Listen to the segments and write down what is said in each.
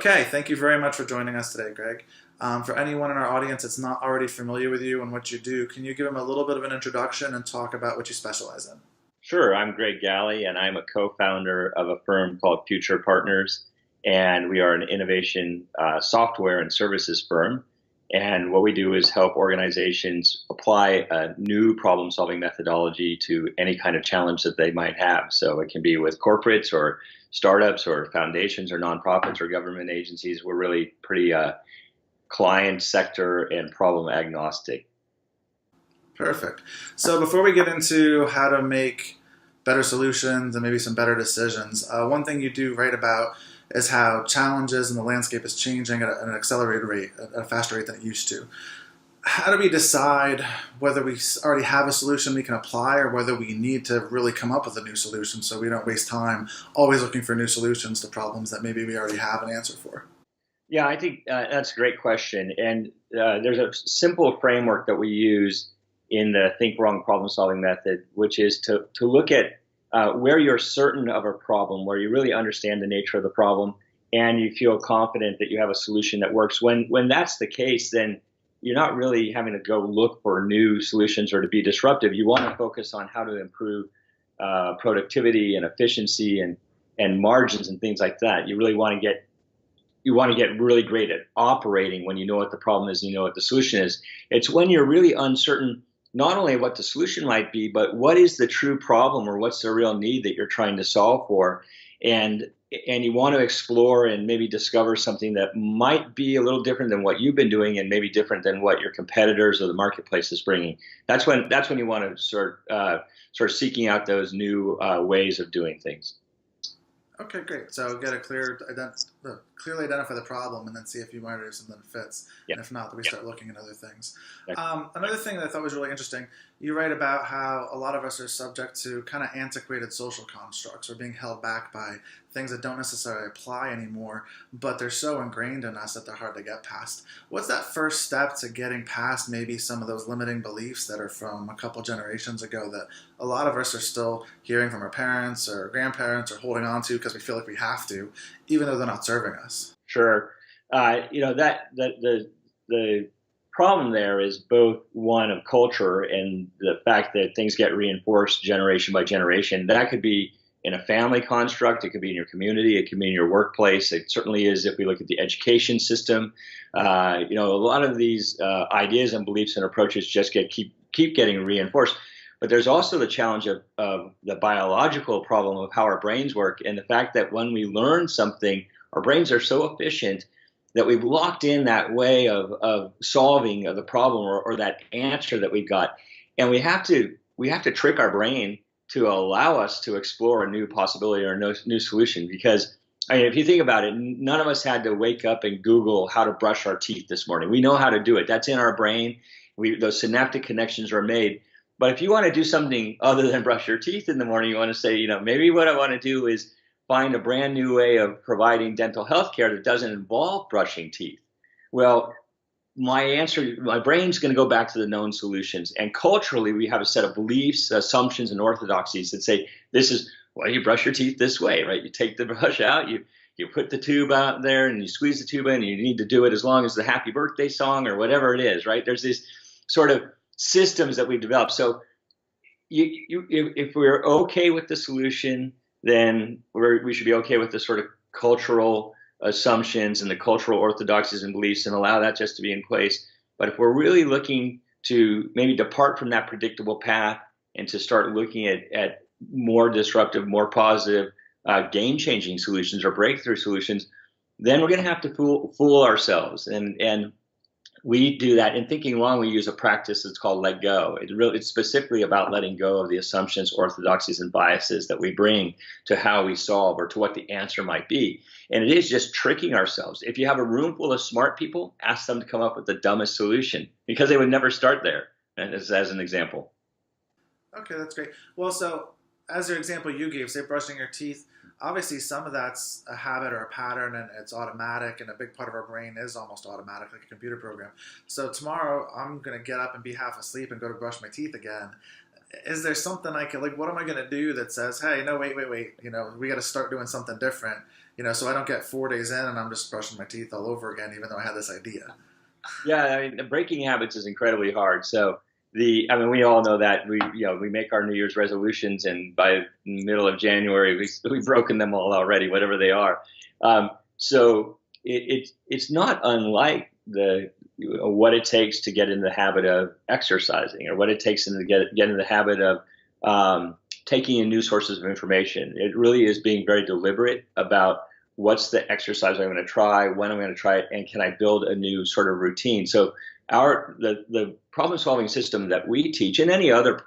Okay, thank you very much for joining us today, Greg. For anyone in our audience that's not already familiar with you and what you do, can you give them a little bit of an introduction and talk about what you specialize in? Sure, I'm Greg Galle, and I'm a co-founder of a firm called Future Partners, and we are an innovation software and services firm. And what we do is help organizations apply a new problem-solving methodology to any kind of challenge that they might have. So it can be with corporates or startups or foundations or nonprofits or government agencies. We're really pretty client sector and problem agnostic. Perfect. So before we get into how to make better solutions and maybe some better decisions, one thing you do write about is how challenges and the landscape is changing at an accelerated rate, at a faster rate than it used to. How do we decide whether we already have a solution we can apply or whether we need to really come up with a new solution so we don't waste time always looking for new solutions to problems that maybe we already have an answer for? Yeah, I think that's a great question. And there's a simple framework that we use in the think wrong problem solving method, which is to look at where you're certain of a problem, where you really understand the nature of the problem, and you feel confident that you have a solution that works. When that's the case, then you're not really having to go look for new solutions or to be disruptive. You want to focus on how to improve productivity and efficiency and margins and things like that. You want to get really great at operating when you know what the problem is and you know what the solution is. It's when you're really uncertain not only what the solution might be, but what is the true problem or what's the real need that you're trying to solve for. And you want to explore and maybe discover something that might be a little different than what you've been doing and maybe different than what your competitors or the marketplace is bringing. That's when you want to start seeking out those new ways of doing things. Okay, great. So get a clearly identify the problem and then see if you might have something that fits. Yeah. And if not, then we Yeah. start looking at other things. Yeah. Another thing that I thought was really interesting, you write about how a lot of us are subject to kind of antiquated social constructs or being held back by things that don't necessarily apply anymore, but they're so ingrained in us that they're hard to get past. What's that first step to getting past maybe some of those limiting beliefs that are from a couple generations ago that a lot of us are still hearing from our parents or grandparents or holding on to because we feel like we have to, even though they're not serving us? Sure. The problem there is both one of culture and the fact that things get reinforced generation by generation. That could be in a family construct, it could be in your community, it could be in your workplace. It certainly is if we look at the education system. A lot of these ideas and beliefs and approaches just keep getting reinforced. But there's also the challenge of the biological problem of how our brains work and the fact that when we learn something, our brains are so efficient that we've locked in that way of solving the problem or that answer that we've got. And we have to trick our brain to allow us to explore a new possibility or a new solution. Because if you think about it, none of us had to wake up and Google how to brush our teeth this morning. We know how to do it. That's in our brain. Those synaptic connections are made. But if you want to do something other than brush your teeth in the morning, you want to say, maybe what I want to do is find a brand new way of providing dental health care that doesn't involve brushing teeth. Well, my brain's going to go back to the known solutions. And culturally, we have a set of beliefs, assumptions, and orthodoxies that say you brush your teeth this way, right? You take the brush out, you put the tube out there, and you squeeze the tube in, and you need to do it as long as the happy birthday song or whatever it is, right? There's these sort of systems that we've developed. So if we're okay with the solution, then we should be okay with the sort of cultural assumptions and the cultural orthodoxies and beliefs and allow that just to be in place. But if we're really looking to maybe depart from that predictable path and to start looking at more disruptive, more positive, game-changing solutions or breakthrough solutions, then we're going to have to fool ourselves. And we do that in thinking wrong. We use a practice that's called let go. It's specifically about letting go of the assumptions, orthodoxies, and biases that we bring to how we solve or to what the answer might be. And it is just tricking ourselves. If you have a room full of smart people, ask them to come up with the dumbest solution because they would never start there, and as an example. Okay, that's great. Well, so as your example you gave, say brushing your teeth, obviously some of that's a habit or a pattern and it's automatic, and a big part of our brain is almost automatic, like a computer program. So tomorrow I'm going to get up and be half asleep and go to brush my teeth again. Is there something I can, what am I going to do that says, hey, no, wait, we got to start doing something different? so I don't get 4 days in and I'm just brushing my teeth all over again, even though I had this idea. Yeah, I mean, breaking habits is incredibly hard. So I mean, we all know that we make our New Year's resolutions, and by the middle of January, we've broken them all already, whatever they are. So it's not unlike what it takes to get in the habit of exercising, or what it takes to get in the habit of taking in new sources of information. It really is being very deliberate about what's the exercise I'm going to try, when I'm going to try it, and can I build a new sort of routine. So the problem solving system that we teach, and any other,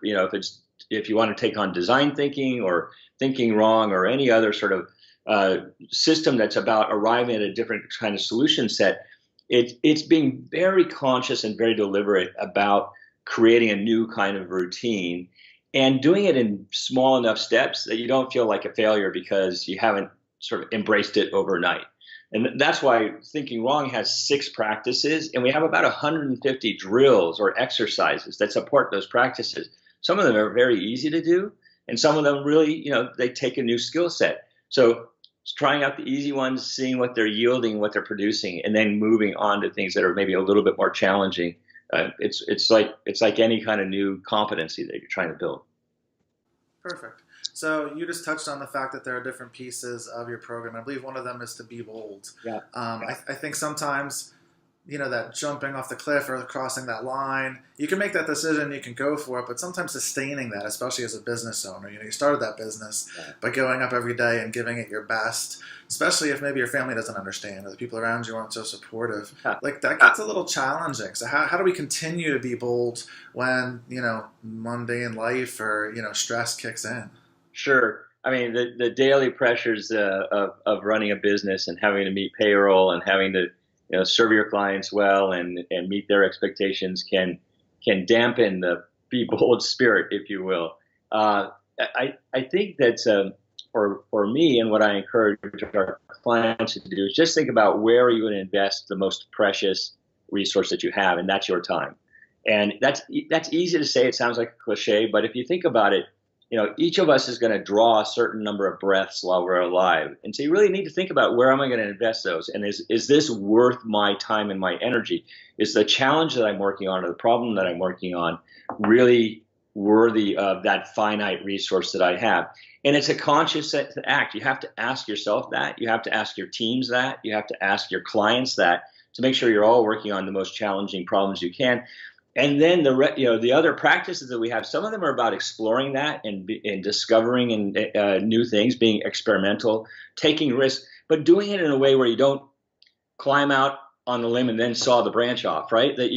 if you want to take on design thinking or thinking wrong or any other sort of system that's about arriving at a different kind of solution set, it's being very conscious and very deliberate about creating a new kind of routine and doing it in small enough steps that you don't feel like a failure because you haven't sort of embraced it overnight. And that's why Thinking Wrong has 6 practices, and we have about 150 drills or exercises that support those practices. Some of them are very easy to do, and some of them really, they take a new skill set. So trying out the easy ones, seeing what they're yielding, what they're producing, and then moving on to things that are maybe a little bit more challenging. It's like any kind of new competency that you're trying to build. Perfect. So you just touched on the fact that there are different pieces of your program. I believe one of them is to be bold. Yeah. I think sometimes, that jumping off the cliff or crossing that line, you can make that decision, you can go for it, but sometimes sustaining that, especially as a business owner, you started that business by going up every day and giving it your best, especially if maybe your family doesn't understand or the people around you aren't so supportive. Like that gets a little challenging. So how do we continue to be bold when, mundane life or, stress kicks in? Sure. I mean, the daily pressures of running a business and having to meet payroll and having to serve your clients well and meet their expectations can dampen the be bold spirit, if you will. I think that for me, and what I encourage our clients to do, is just think about where are you going to invest the most precious resource that you have, and that's your time. And that's easy to say. It sounds like a cliche, but if you think about it, each of us is going to draw a certain number of breaths while we're alive. And so you really need to think about, where am I going to invest those? And is this worth my time and my energy? Is the challenge that I'm working on or the problem that I'm working on really worthy of that finite resource that I have? And it's a conscious act. You have to ask yourself that. You have to ask your teams that. You have to ask your clients that, to make sure you're all working on the most challenging problems you can. And then the other practices that we have, some of them are about exploring that and discovering new things, being experimental, taking risks, but doing it in a way where you don't climb out on the limb and then saw the branch off, right? That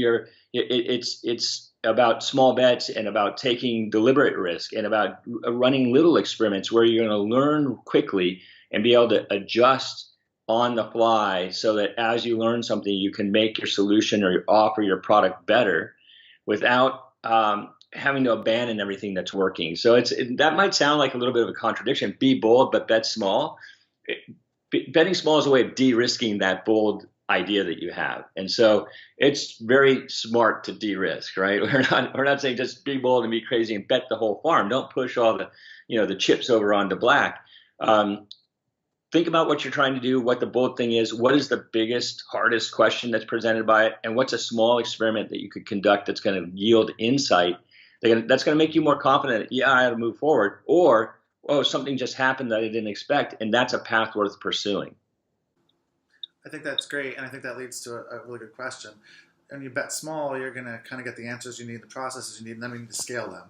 it's about small bets and about taking deliberate risk and about running little experiments where you're going to learn quickly and be able to adjust on the fly, so that as you learn something, you can make your solution or your offer, your product better, without having to abandon everything that's working. So that might sound like a little bit of a contradiction. Be bold, but bet small. Betting small is a way of de-risking that bold idea that you have. And so it's very smart to de-risk, right? We're not saying just be bold and be crazy and bet the whole farm. Don't push all the chips over onto black. Think about what you're trying to do, what the bold thing is, what is the biggest, hardest question that's presented by it, and what's a small experiment that you could conduct that's going to yield insight that's going to make you more confident, I have to move forward, or, something just happened that I didn't expect, and that's a path worth pursuing. I think that's great, and I think that leads to a really good question. When you bet small, you're going to kind of get the answers you need, the processes you need, and then you need to scale them.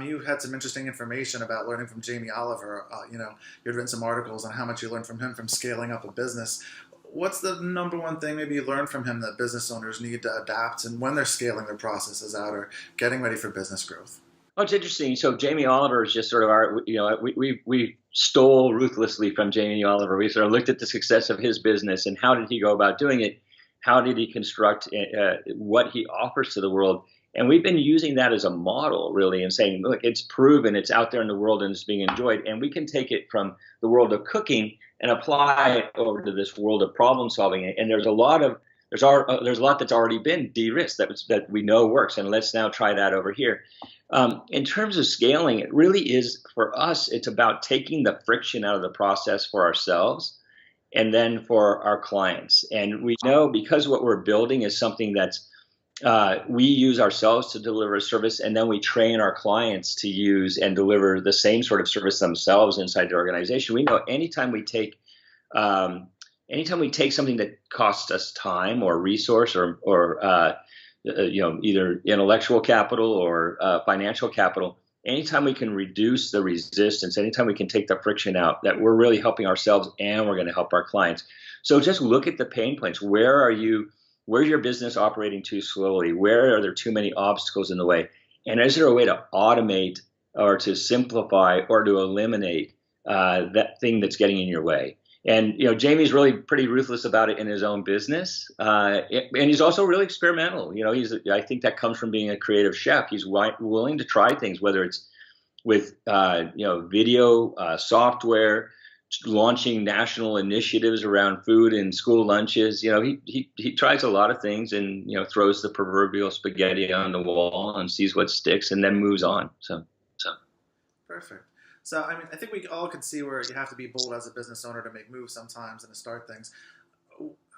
You had some interesting information about learning from Jamie Oliver. You had written some articles on how much you learned from him from scaling up a business. What's the number one thing maybe you learned from him that business owners need to adapt and when they're scaling their processes out or getting ready for business growth? Oh, it's interesting. So Jamie Oliver is just sort of we stole ruthlessly from Jamie Oliver. We sort of looked at the success of his business and how did he go about doing it? How did he construct what he offers to the world? And we've been using that as a model, really, and saying, look, it's proven, it's out there in the world, and it's being enjoyed. And we can take it from the world of cooking and apply it over to this world of problem solving. And there's a lot that's already been de-risked that we know works. And let's now try that over here. In terms of scaling, it really is, for us, it's about taking the friction out of the process for ourselves and then for our clients. And we know because what we're building is something that's we use ourselves to deliver a service, and then we train our clients to use and deliver the same sort of service themselves inside the organization. We know um, anytime we take something that costs us time or resource or either intellectual capital or financial capital, anytime we can reduce the resistance, anytime we can take the friction out, that we're really helping ourselves and we're going to help our clients. So just look at the pain points. Where's your business operating too slowly? Where are there too many obstacles in the way? And is there a way to automate or to simplify or to eliminate that thing that's getting in your way? And Jamie's really pretty ruthless about it in his own business, and he's also really experimental. I think that comes from being a creative chef. He's willing to try things, whether it's with video software, launching national initiatives around food and school lunches. He tries a lot of things and throws the proverbial spaghetti on the wall and sees what sticks and then moves on. So Perfect. So, I mean, I think we all can see where you have to be bold as a business owner to make moves sometimes and to start things.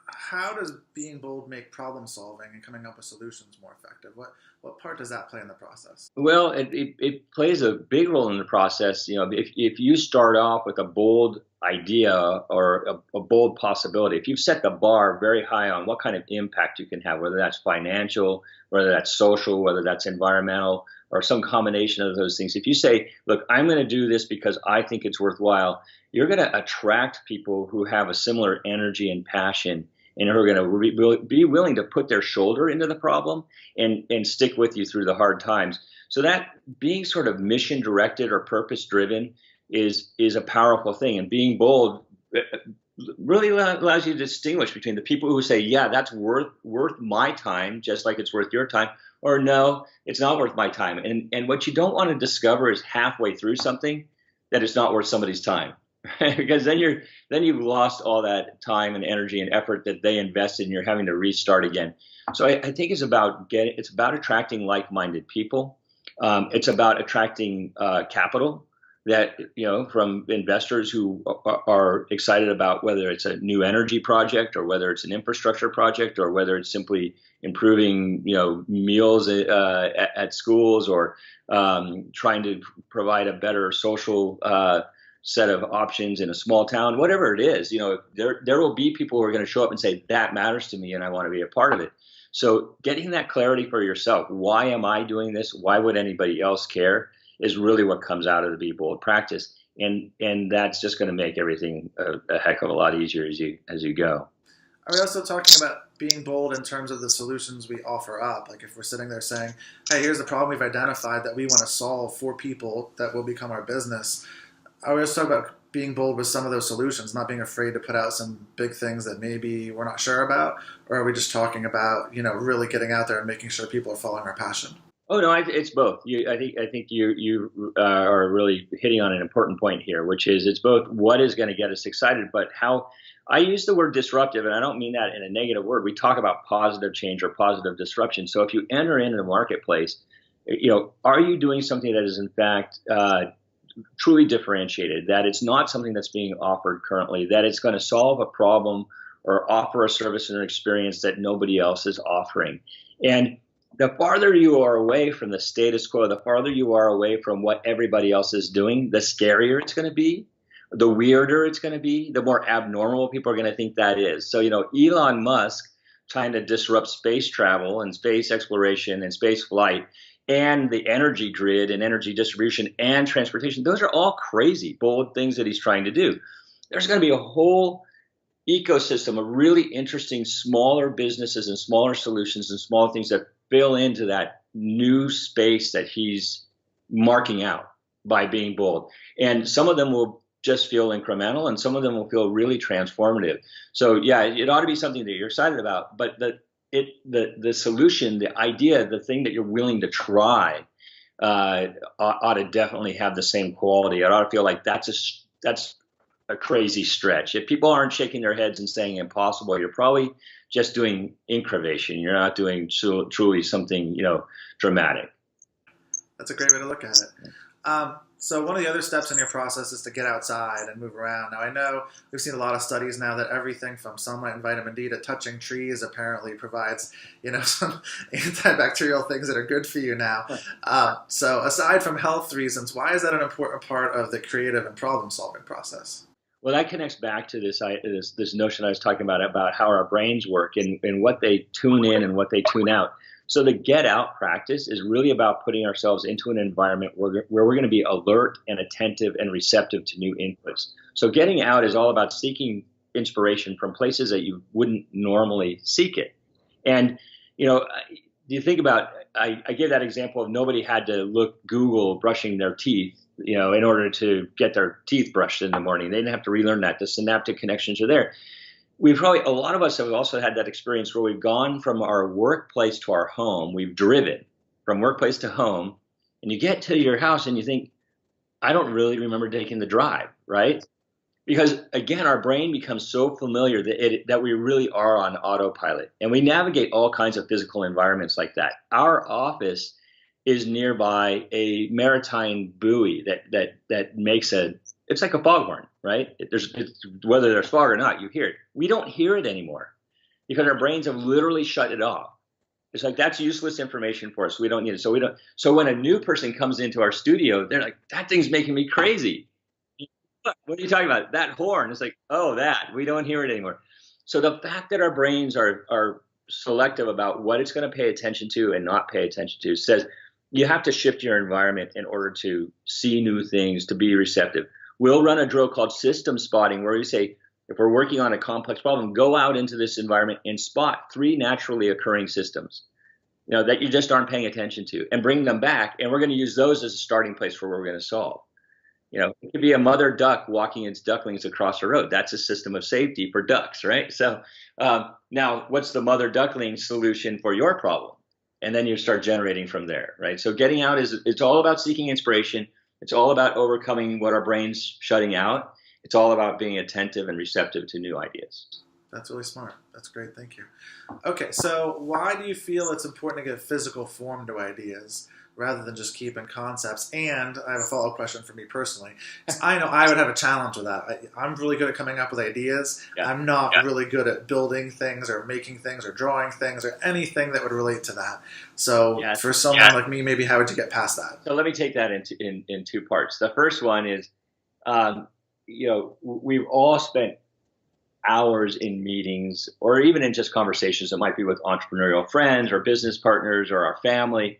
How does being bold make problem solving and coming up with solutions more effective? What part does that play in the process? Well, it plays a big role in the process. If you start off with a bold idea or a bold possibility, if you've set the bar very high on what kind of impact you can have, whether that's financial, whether that's social, whether that's environmental, or some combination of those things. If you say, look, I'm going to do this because I think it's worthwhile, you're going to attract people who have a similar energy and passion and who are going to be willing to put their shoulder into the problem and stick with you through the hard times. So that being sort of mission directed or purpose driven is a powerful thing. And being bold really allows you to distinguish between the people who say, yeah, that's worth my time, just like it's worth your time, or no, it's not worth my time. And what you don't want to discover is halfway through something that it's not worth somebody's time, right? Because then you've lost all that time and energy and effort that they invested, and you're having to restart again. So I think it's about attracting like-minded people. It's about attracting capital that from investors who are excited about whether it's a new energy project or whether it's an infrastructure project or whether it's simply improving meals at schools or trying to provide a better social set of options in a small town. Whatever it is, there will be people who are going to show up and say, that matters to me and I want to be a part of it. So getting that clarity for yourself, why am I doing this? Why would anybody else care? Is really what comes out of the Be Bold practice, and that's just going to make everything a heck of a lot easier as you go. Are we also talking about being bold in terms of the solutions we offer up? Like if we're sitting there saying, hey, here's the problem we've identified that we want to solve for people that will become our business. Are we also talking about being bold with some of those solutions, not being afraid to put out some big things that maybe we're not sure about? Or are we just talking about, really getting out there and making sure people are following our passion? Oh no, it's both. I think you are really hitting on an important point here, which is it's both what is going to get us excited, but how. I use the word disruptive, and I don't mean that in a negative word. We talk about positive change or positive disruption. So if you enter into the marketplace, are you doing something that is in fact truly differentiated? That it's not something that's being offered currently. That it's going to solve a problem or offer a service and an experience that nobody else is offering, and the farther you are away from the status quo, the farther you are away from what everybody else is doing, the scarier it's going to be, the weirder it's going to be, the more abnormal people are going to think that is. So, Elon Musk trying to disrupt space travel and space exploration and space flight and the energy grid and energy distribution and transportation, those are all crazy, bold things that he's trying to do. There's going to be a whole ecosystem of really interesting smaller businesses and smaller solutions and small things that fill into that new space that he's marking out by being bold. And some of them will just feel incremental and some of them will feel really transformative. So yeah, it ought to be something that you're excited about, but the solution, the idea, the thing that you're willing to try ought to definitely have the same quality. It ought to feel like that's a crazy stretch. If people aren't shaking their heads and saying impossible, you're probably just doing incravation. You're not doing truly something, dramatic. That's a great way to look at it. So one of the other steps in your process is to get outside and move around. Now I know we've seen a lot of studies now that everything from sunlight and vitamin D to touching trees apparently provides, some antibacterial things that are good for you now. So aside from health reasons, why is that an important part of the creative and problem solving process? Well, that connects back to this notion I was talking about how our brains work and what they tune in and what they tune out. So the get out practice is really about putting ourselves into an environment where we're going to be alert and attentive and receptive to new inputs. So getting out is all about seeking inspiration from places that you wouldn't normally seek it. And, you think about, I gave that example of nobody had to Google brushing their teeth, in order to get their teeth brushed in the morning. They didn't have to relearn that. The synaptic connections are there. A lot of us have also had that experience where we've gone from our workplace to our home. We've driven from workplace to home, and you get to your house and you think, I don't really remember taking the drive, right? Because again, our brain becomes so familiar that we really are on autopilot, and we navigate all kinds of physical environments like that. Our office is nearby a maritime buoy that makes it's like a foghorn, right? Whether there's fog or not, you hear it. We don't hear it anymore because our brains have literally shut it off. It's like, that's useless information for us. We don't need it. So when a new person comes into our studio, they're like, that thing's making me crazy. What are you talking about? That horn. It's like, oh, we don't hear it anymore. So the fact that our brains are selective about what it's going to pay attention to and not pay attention to says you have to shift your environment in order to see new things, to be receptive. We'll run a drill called system spotting, where we say, if we're working on a complex problem, go out into this environment and spot 3 naturally occurring systems, that you just aren't paying attention to, and bring them back. And we're going to use those as a starting place for what we're going to solve. It could be a mother duck walking its ducklings across the road. That's a system of safety for ducks, right? So now what's the mother duckling solution for your problem? And then you start generating from there, right? So getting out it's all about seeking inspiration. It's all about overcoming what our brain's shutting out. It's all about being attentive and receptive to new ideas. That's really smart. That's great. Thank you. Okay, so why do you feel it's important to give physical form to ideas rather than just keeping concepts? And I have a follow-up question for me personally. I know I would have a challenge with that. I'm really good at coming up with ideas. Yeah. I'm not really good at building things or making things or drawing things or anything that would relate to that. So for someone like me, maybe how would you get past that? So let me take that in 2 parts. The first one is, we've all spent hours in meetings or even in just conversations that might be with entrepreneurial friends or business partners or our family,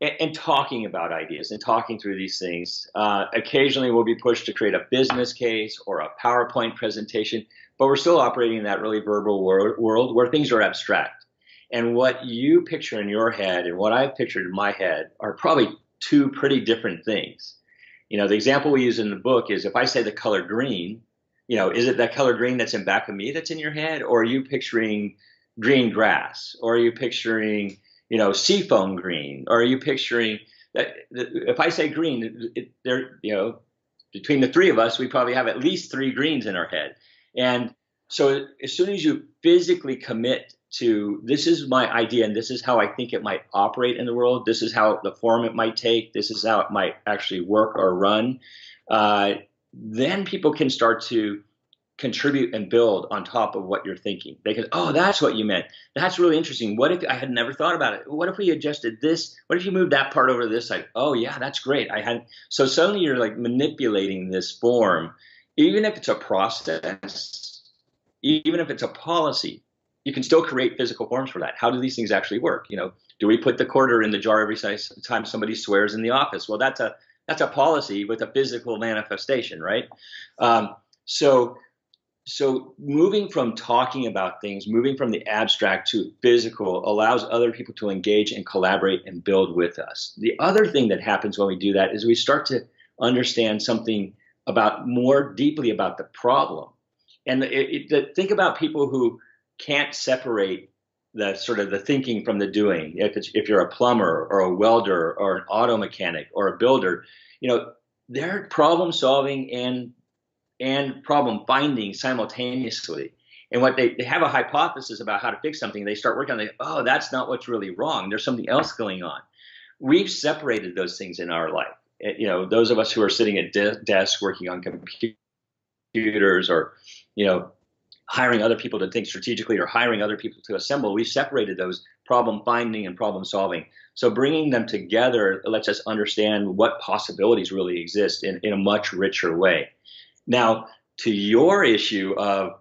and talking about ideas and talking through these things. Occasionally we'll be pushed to create a business case or a PowerPoint presentation, but we're still operating in that really verbal world where things are abstract. And what you picture in your head and what I've pictured in my head are probably 2 pretty different things. The example we use in the book is, if I say the color green, is it that color green that's in back of me that's in your head? Or are you picturing green grass? Or are you picturing, seafoam green? Or are you picturing that? If I say green, between the 3 of us, we probably have at least 3 greens in our head. And so as soon as you physically commit to, this is my idea and this is how I think it might operate in the world, this is how the form it might take, this is how it might actually work or run, then people can start to contribute and build on top of what you're thinking. They can, oh, that's what you meant. That's really interesting. What if I had never thought about it? What if we adjusted this? What if you moved that part over to this side? Oh yeah, that's great. So suddenly you're like manipulating this form, even if it's a process, even if it's a policy, you can still create physical forms for that. How do these things actually work? Do we put the quarter in the jar every time somebody swears in the office? Well, that's a policy with a physical manifestation, right? So moving from talking about things, moving from the abstract to physical, allows other people to engage and collaborate and build with us. The other thing that happens when we do that is we start to understand something more deeply about the problem. And think about people who can't separate the sort of the thinking from the doing. If you're a plumber or a welder or an auto mechanic or a builder, they're problem solving and problem finding simultaneously. And what they have a hypothesis about how to fix something, they start working on it. Oh, that's not what's really wrong. There's something else going on. We've separated those things in our life. those of us who are sitting at desks working on computers, or, hiring other people to think strategically, or hiring other people to assemble, we've separated those problem finding and problem solving. So bringing them together lets us understand what possibilities really exist in a much richer way. Now, to your issue of,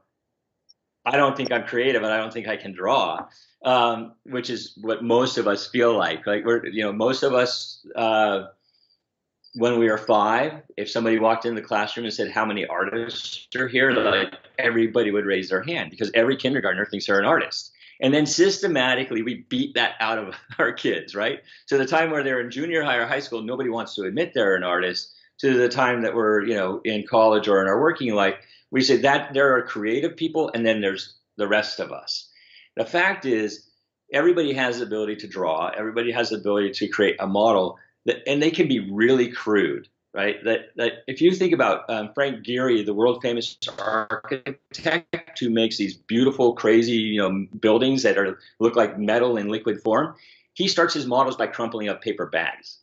I don't think I'm creative and I don't think I can draw, which is what most of us feel like. Like most of us, when we were 5, if somebody walked in the classroom and said, "How many artists are here?" like everybody would raise their hand, because every kindergartner thinks they're an artist. And then systematically we beat that out of our kids, right? To the time where they're in junior high or high school, nobody wants to admit they're an artist. To the time that we're, in college or in our working life, we say that there are creative people, and then there's the rest of us. The fact is, everybody has the ability to draw. Everybody has the ability to create a model, and they can be really crude, right? That if you think about Frank Gehry, the world famous architect who makes these beautiful, crazy, buildings that look like metal in liquid form, he starts his models by crumpling up paper bags,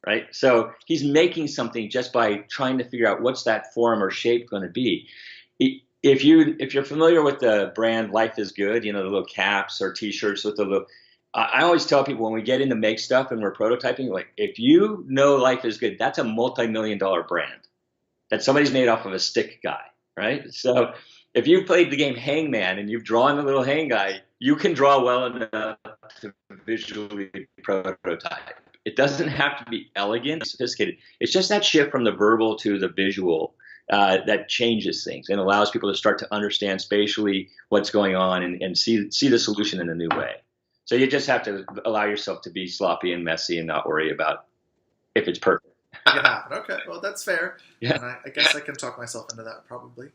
right? So he's making something just by trying to figure out what's that form or shape going to be. If you're familiar with the brand Life is Good, the little caps or T-shirts with the little, I always tell people when we get into make stuff and we're prototyping, like, if you know Life is Good, that's a multi-million-dollar brand that somebody's made off of a stick guy, right? So if you've played the game Hangman and you've drawn the little hang guy, you can draw well enough to visually prototype. It doesn't have to be elegant, sophisticated. It's just that shift from the verbal to the visual that changes things and allows people to start to understand spatially what's going on and see the solution in a new way. So you just have to allow yourself to be sloppy and messy and not worry about if it's perfect. Yeah. Okay. Well, that's fair. Yeah. And I guess I can talk myself into that probably.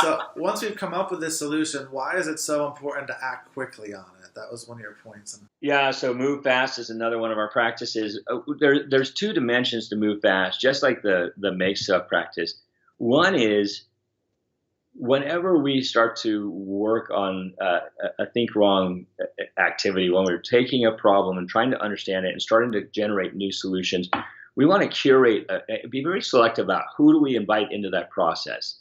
So once we've come up with this solution, why is it so important to act quickly on it? That was one of your points. Yeah. So move fast is another one of our practices. There's 2 dimensions to move fast, just like the make stuff practice. One is, whenever we start to work on a think wrong activity, when we're taking a problem and trying to understand it and starting to generate new solutions, we want to curate, be very selective about who do we invite into that process.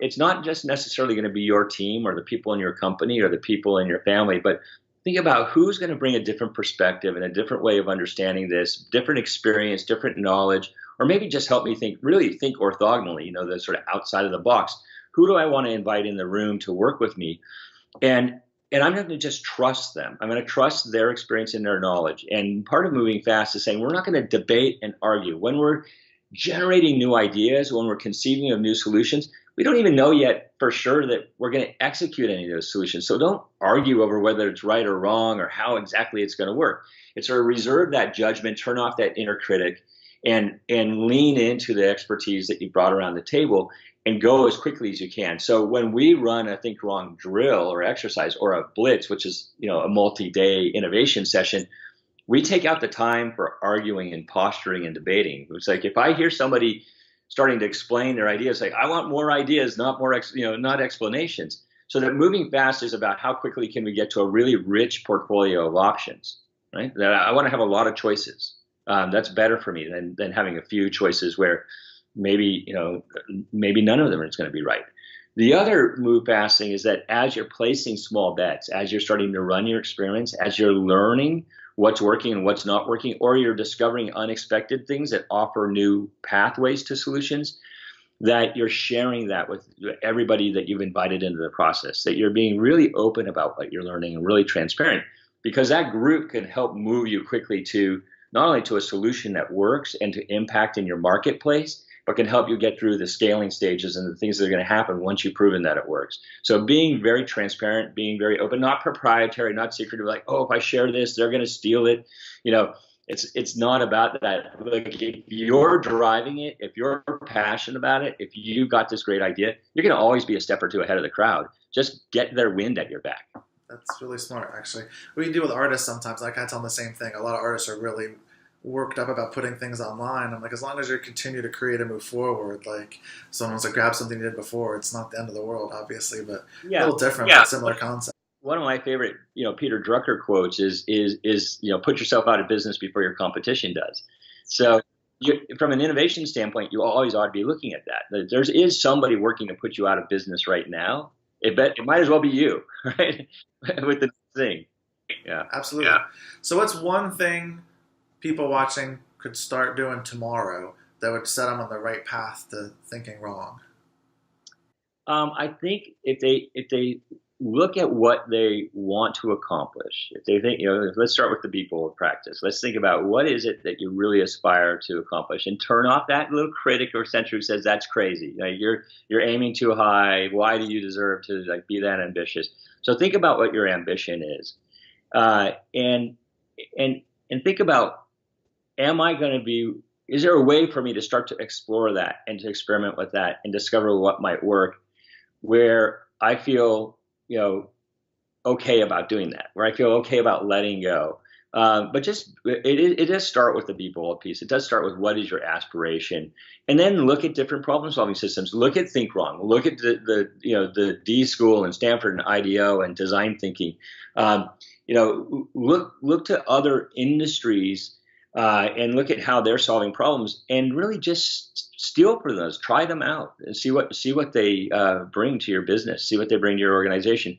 It's not just necessarily going to be your team or the people in your company or the people in your family, but think about who's going to bring a different perspective and a different way of understanding this, different experience, different knowledge, or maybe just help me think orthogonally, the sort of outside of the box. Who do I want to invite in the room to work with me? And I'm going to just trust them. I'm going to trust their experience and their knowledge. And part of moving fast is saying we're not going to debate and argue. When we're generating new ideas, when we're conceiving of new solutions, we don't even know yet for sure that we're going to execute any of those solutions. So don't argue over whether it's right or wrong or how exactly it's going to work. It's sort of reserve that judgment, turn off that inner critic, and lean into the expertise that you brought around the table and go as quickly as you can. So when we run a think wrong drill or exercise or a blitz, which is a multi-day innovation session, we take out the time for arguing and posturing and debating. It's like, if I hear somebody starting to explain their ideas, like, I want more ideas, not more not explanations. So that moving fast is about how quickly can we get to a really rich portfolio of options, right? That I want to have a lot of choices. That's better for me than having a few choices where maybe none of them is going to be right. The other move fast thing is that as you're placing small bets, as you're starting to run your experiments, as you're learning what's working and what's not working, or you're discovering unexpected things that offer new pathways to solutions, that you're sharing that with everybody that you've invited into the process, that you're being really open about what you're learning and really transparent, because that group can help move you quickly to not only to a solution that works and to impact in your marketplace, but can help you get through the scaling stages and the things that are going to happen once you've proven that it works. So being very transparent, being very open, not proprietary, not secretive, like, oh, if I share this, they're going to steal it. It's not about that. Like, if you're driving it, if you're passionate about it, if you got this great idea, you're going to always be a step or two ahead of the crowd. Just get their wind at your back. That's really smart, actually. We do with artists sometimes. Like, I tell them the same thing. A lot of artists are really worked up about putting things online. I'm like, as long as you continue to create and move forward, like, someone wants to grab something you did before, it's not the end of the world, obviously, but a little different, but similar concept. One of my favorite, Peter Drucker quotes is put yourself out of business before your competition does. So from an innovation standpoint, you always ought to be looking at that. There is somebody working to put you out of business right now. It might as well be you, right? With the thing. Yeah. Absolutely. Yeah. So what's one thing people watching could start doing tomorrow that would set them on the right path to thinking wrong? I think if they look at what they want to accomplish, if they think, let's start with the be bold practice. Let's think about what is it that you really aspire to accomplish, and turn off that little critic or censor who says that's crazy. You're aiming too high. Why do you deserve to be that ambitious? So think about what your ambition is, and and think about, am I going to be? Is there a way for me to start to explore that and to experiment with that and discover what might work, where I feel, okay about doing that, where I feel okay about letting go. But it does start with the be bold piece. It does start with what is your aspiration, and then look at different problem solving systems. Look at think wrong. Look at the D school and Stanford and IDEO and design thinking. Look to other industries and look at how they're solving problems, and really just steal from those. Try them out and see what they bring to your business. See what they bring to your organization.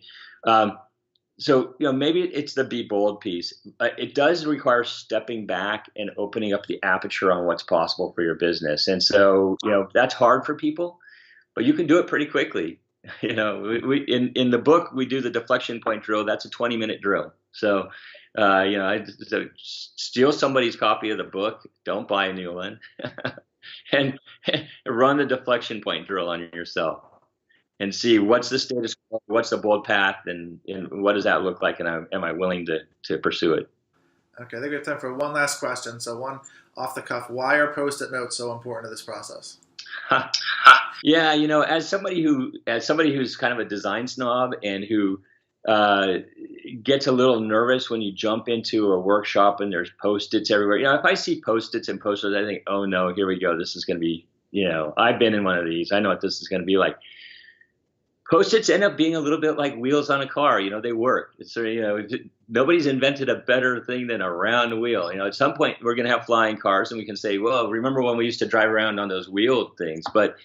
So maybe it's the be bold piece. It does require stepping back and opening up the aperture on what's possible for your business. And so that's hard for people, but you can do it pretty quickly. We in the book we do the deflection point drill. That's a 20-minute drill. So so steal somebody's copy of the book. Don't buy a new one, and run the deflection point drill on yourself, and see what's the status quo, what's the bold path, and what does that look like, and am I willing to pursue it? Okay, I think we have time for one last question. So one off the cuff, why are Post-it notes so important to this process? Yeah, as somebody who's kind of a design snob and who gets a little nervous when you jump into a workshop and there's Post-its everywhere. If I see Post-its and posters, I think, oh no, here we go. This is going to be, I've been in one of these. I know what this is going to be like. Post-its end up being a little bit like wheels on a car. They work. Nobody's invented a better thing than a round wheel. At some point we're going to have flying cars, and we can say, well, remember when we used to drive around on those wheeled things? But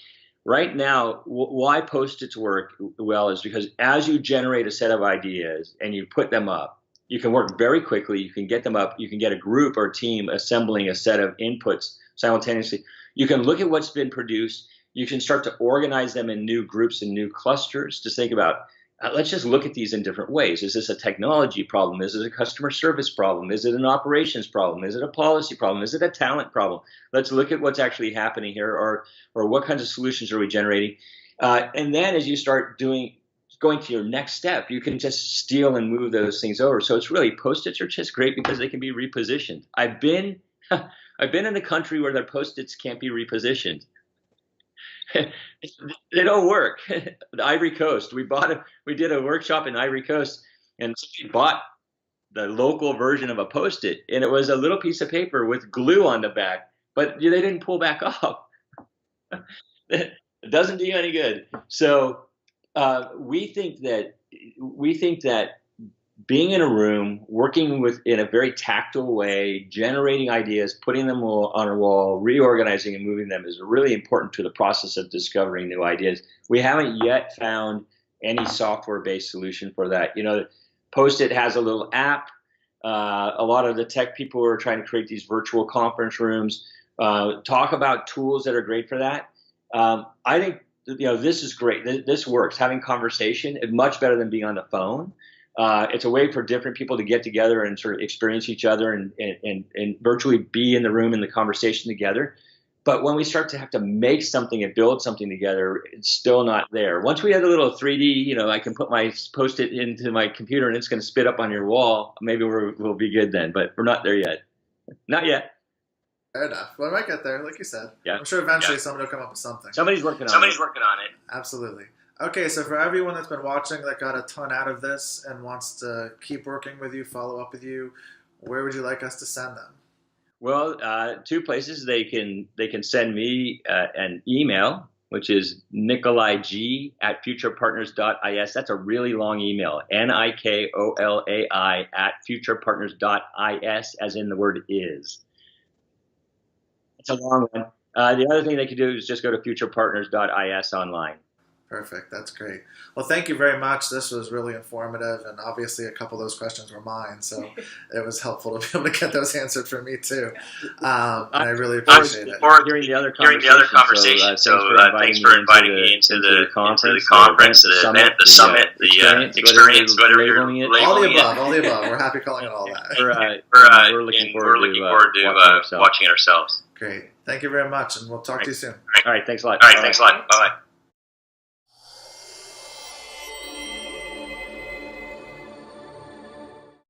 right now, why Post-its work well is because as you generate a set of ideas and you put them up, you can work very quickly. You can get them up. You can get a group or team assembling a set of inputs simultaneously. You can look at what's been produced. You can start to organize them in new groups and new clusters to think about, let's just look at these in different ways. Is this a technology problem? Is it a customer service problem? Is it an operations problem? Is it a policy problem? Is it a talent problem? Let's look at what's actually happening here, or what kinds of solutions are we generating? And then as you start going to your next step, you can just steal and move those things over. So it's really, Post-its are just great because they can be repositioned. I've been in a country where their Post-its can't be repositioned. They don't work. The Ivory Coast. We did a workshop in Ivory Coast, and we bought the local version of a Post-it, and it was a little piece of paper with glue on the back, but they didn't pull back off. It doesn't do you any good. So we think that being in a room, working in a very tactile way, generating ideas, putting them on a wall, reorganizing and moving them is really important to the process of discovering new ideas. We haven't yet found any software-based solution for that. Post-it has a little app. A lot of the tech people who are trying to create these virtual conference rooms talk about tools that are great for that. I think this is great. This works. Having conversation is much better than being on the phone. It's a way for different people to get together and sort of experience each other and virtually be in the room in the conversation together. But when we start to have to make something and build something together, it's still not there. Once we have a little 3D, I can put my Post-it into my computer and it's going to spit up on your wall. Maybe we'll be good then, but we're not there yet. Not yet. Fair enough. Well, I might get there, like you said. Yeah. I'm sure eventually somebody will come up with something. Somebody's working on it. Absolutely. Okay, so for everyone that's been watching that got a ton out of this and wants to keep working with you, follow up with you, where would you like us to send them? Well, two places. They can send me an email, which is nikolai@futurepartners.is. That's a really long email. nikolai@futurepartners.is, as in the word is. It's a long one. The other thing they could do is just go to futurepartners.is online. Perfect. That's great. Well, thank you very much. This was really informative, and obviously a couple of those questions were mine, so it was helpful to be able to get those answered for me too. And I really appreciate it. Hearing the other conversation. So thanks for inviting me into the conference, the event, the summit, the experience, whatever you're labeling it. All the above. We're happy calling it all that. We're looking forward to watching it ourselves. Great. Thank you very much, and we'll talk to you soon. All right. Thanks a lot. Bye-bye.